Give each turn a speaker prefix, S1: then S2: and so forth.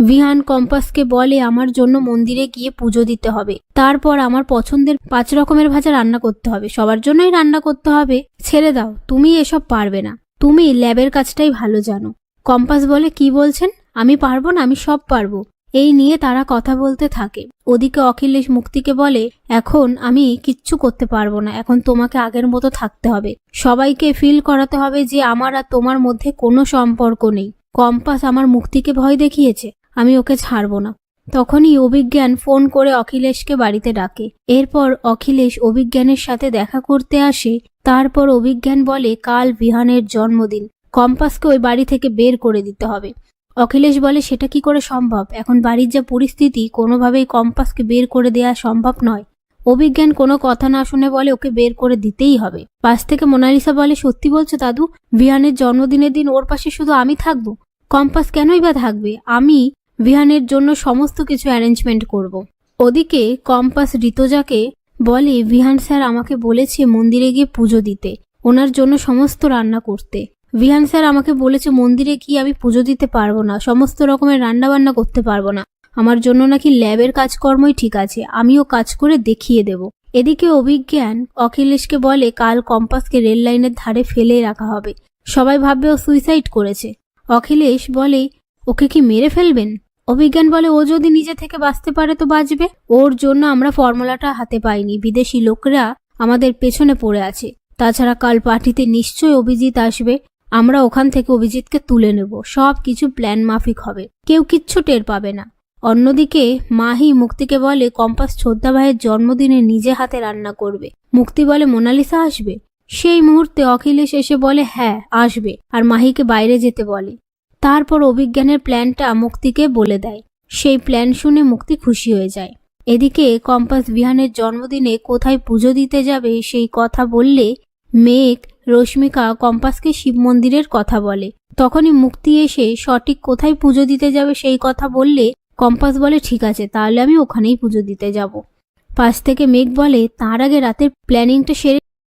S1: বিহান কম্পাসকে বলে আমার জন্য মন্দিরে গিয়ে পুজো দিতে হবে, তারপর আমার পছন্দের 5 রকমের ভাজা রান্না করতে হবে, সবার জন্যই রান্না করতে হবে। ছেড়ে দাও, তুমি এসব পারবে না, তুমি ল্যাবের কাজটাই ভালো জানো। কম্পাস বলে কি বলছেন, আমি পারবো না, আমি সব পারবো। এই নিয়ে তারা কথা বলতে থাকে। ওদিকে অখিলেশ মুক্তিকে বলে এখন আমি কিচ্ছু করতে পারবো না, এখন তোমাকে আগের মতো থাকতে হবে, সবাইকে ফিল করাতে হবে যে আমার আর তোমার মধ্যে কোনো সম্পর্ক নেই। কম্পাস আমার মুক্তিকে ভয় দেখিয়েছে, আমি ওকে ছাড়বো না। তখনই অভিজ্ঞান ফোন করে অখিলেশকে বাড়িতে ডাকে। এরপর অখিলেশ অভিজ্ঞানের সাথে দেখা করতে আসে। তারপর অভিজ্ঞান বলে কাল বিহানের জন্মদিন, কম্পাসকে ওই বাড়ি থেকে বের করে দিতে হবে। অখিলেশ বলে সেটা কি করে সম্ভব, এখন বাড়ির যা পরিস্থিতি কোনোভাবেই কম্পাসকে বের করে দেওয়া সম্ভব নয়। অভিজ্ঞান কোনো কথা না শুনে বলে ওকে বের করে দিতেই হবে। পাশ থেকে মোনালিসা বলে সত্যি বলছো দাদু, বিহানের জন্মদিনের দিন ওর পাশে শুধু আমি থাকবো? কম্পাস কেনই বা থাকবে, আমি বিহানের জন্য সমস্ত কিছু অ্যারেঞ্জমেন্ট করব। ওদিকে কম্পাস ঋতুজাকে বলে বিহান স্যার আমাকে বলেছে মন্দিরে গিয়ে পুজো দিতে, ওনার জন্য সমস্ত রান্না করতে। বিহান স্যার আমাকে বলেছে মন্দিরে গিয়ে আমি পুজো দিতে পারবো না, সমস্ত রকমের রান্না বান্না করতে পারবো না, আমার জন্য নাকি ল্যাবের কাজকর্মই ঠিক আছে, আমিও কাজ করে দেখিয়ে দেব। এদিকে অভিজ্ঞান অখিলেশকে বলে কাল কম্পাসকে রেল লাইনের ধারে ফেলে রাখা হবে, সবাই ভাববে ও সুইসাইড করেছে। অখিলেশ বলে ওকে কি মেরে ফেলবেন? অভিজ্ঞান বলে ও যদি নিজে থেকে বাঁচতে পারে তো বাঁচবে, ওর জন্য আমরা ফর্মুলাটা হাতে পাইনি, বিদেশি লোকরা আমাদের পেছনে পড়ে আছে। তাছাড়া কাল পার্টিতে নিশ্চয়ই অভিজিৎ আসবে, আমরা ওখান থেকে অভিজিৎকে তুলে নেব, সব কিছু প্ল্যান মাফিক হবে, কেউ কিচ্ছু টের পাবে না। অন্যদিকে মাহি মুক্তিকে বলে কম্পাস ছোদ্দা ভাইয়ের জন্মদিনে নিজে হাতে রান্না করবে। মুক্তি বলে মোনালিসা আসবে? সেই মুহূর্তে অখিলেশ এসে বলে হ্যাঁ আসবে, আর মাহিকে বাইরে যেতে বলে। তারপর অভিজ্ঞানের প্ল্যানটা মুক্তিকে বলে দেয়। সেই প্ল্যান শুনে মুক্তি খুশি হয়ে যায়। এদিকে কম্পাস বিহানের জন্মদিনে কোথায় পুজো দিতে যাবে সেই কথা বললে মেঘ রশ্মিকা কম্পাসকে শিব মন্দিরের কথা বলে। তখনই মুক্তি এসে সঠিক কোথায় পুজো দিতে যাবে সেই কথা বললে কম্পাস বলে ঠিক আছে, তাহলে আমি ওখানেই পুজো দিতে যাব। পাশ থেকে মেঘ বলে তার আগে রাতের প্ল্যানিংটা সেরে